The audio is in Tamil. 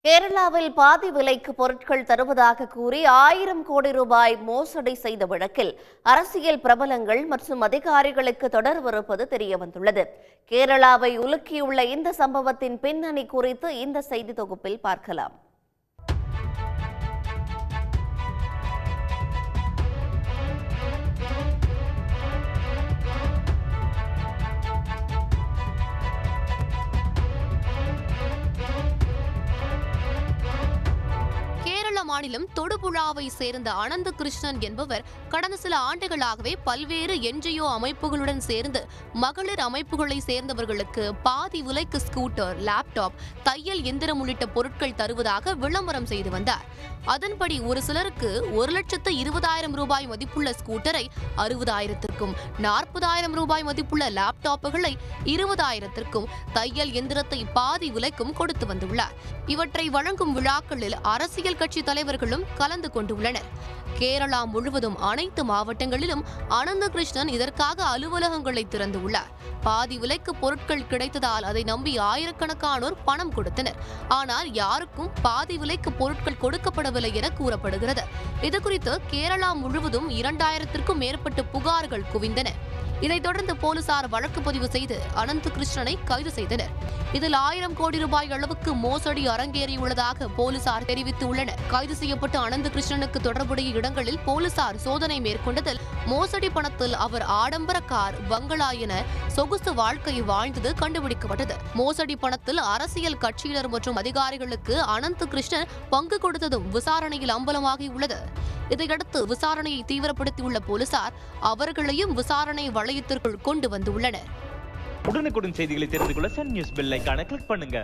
கேரளாவில் பாதி விலைக்கு பொருட்கள் தருவதாக கூறி 1000 கோடி ரூபாய் மோசடி செய்த வழக்கில் அரசியல் பிரபலங்கள் மற்றும் அதிகாரிகளுக்கு தொடர்பிருப்பது தெரியவந்துள்ளது. கேரளாவை உலுக்கியுள்ள இந்த சம்பவத்தின் பின்னணி குறித்து இந்த செய்தி தொகுப்பில் பார்க்கலாம். மாநிலம் தொடுபுழாவை சேர்ந்த அனந்த கிருஷ்ணன் என்பவர் கடந்த சில ஆண்டுகளாகவே பல்வேறு என்ஜிஓ அமைப்புகளுடன் சேர்ந்து மகளிர் அமைப்புகளை சேர்ந்தவர்களுக்கு பாதி விலைக்கு ஸ்கூட்டர், லேப்டாப், தையல் எந்திரம் உள்ளிட்ட பொருட்கள் தருவதாக விளம்பரம் செய்து வந்தார். அதன்படி ஒரு சிலருக்கு 1,20,000 ரூபாய் மதிப்புள்ள ஸ்கூட்டரை 60,000க்கும், 40,000 ரூபாய் மதிப்புள்ள லேப்டாப்புகளை 20,000க்கும், தையல் எந்திரத்தை பாதி விலைக்கும் கொடுத்து வந்துள்ளார். இவற்றை வழங்கும் விழாக்களில் அரசியல் கட்சி தலைவர்களும் கலந்து கொண்டுள்ளனர். கேரளா முழுவதும் அனைத்து மாவட்டங்களிலும் அனந்த கிருஷ்ணன் இதற்காக அலுவலகங்களை திறந்துள்ளார். பாதி விலைக்கு பொருட்கள் கிடைத்ததால் அதை நம்பி ஆயிரக்கணக்கானோர் பணம் கொடுத்தனர். ஆனால் யாருக்கும் பாதி விலைக்கு பொருட்கள் கொடுக்கப்படவில்லை என கூறப்படுகிறது. இதுகுறித்து கேரளா முழுவதும் 2000க்கும் மேற்பட்ட புகார்கள் குவிந்தன. இதைத் தொடர்ந்து போலீசார் வழக்கு பதிவு செய்து அனந்த கிருஷ்ணனை கைது செய்தனர். இதில் 1000 கோடி ரூபாய் அளவுக்கு மோசடி அரங்கேறியுள்ளதாக போலீசார் தெரிவித்துள்ளனர். கைது செய்யப்பட்ட அனந்த கிருஷ்ணனுக்கு தொடர்புடைய இடங்களில் போலீசார் சோதனை மேற்கொண்டதில் மோசடி பணத்தில் அவர் ஆடம்பர கார், பங்களா என சொகுசு வாழ்க்கை வாழ்ந்தது கண்டுபிடிக்கப்பட்டது. மோசடி பணத்தில் அரசியல் கட்சியினர் மற்றும் அதிகாரிகளுக்கு அனந்த கிருஷ்ணன் பங்கு கொடுத்ததும் விசாரணையில் அம்பலமாகியுள்ளது. இதையடுத்து விசாரணையை தீவிரப்படுத்தியுள்ள போலீசார் அவர்களையும் விசாரணை வளையத்திற்குள் கொண்டு வந்துள்ளனர். உடனுக்குடன் செய்திகளை தெரிந்து கொள்ள சன் நியூஸ் பெல் ஐகானை கிளிக் பண்ணுங்க.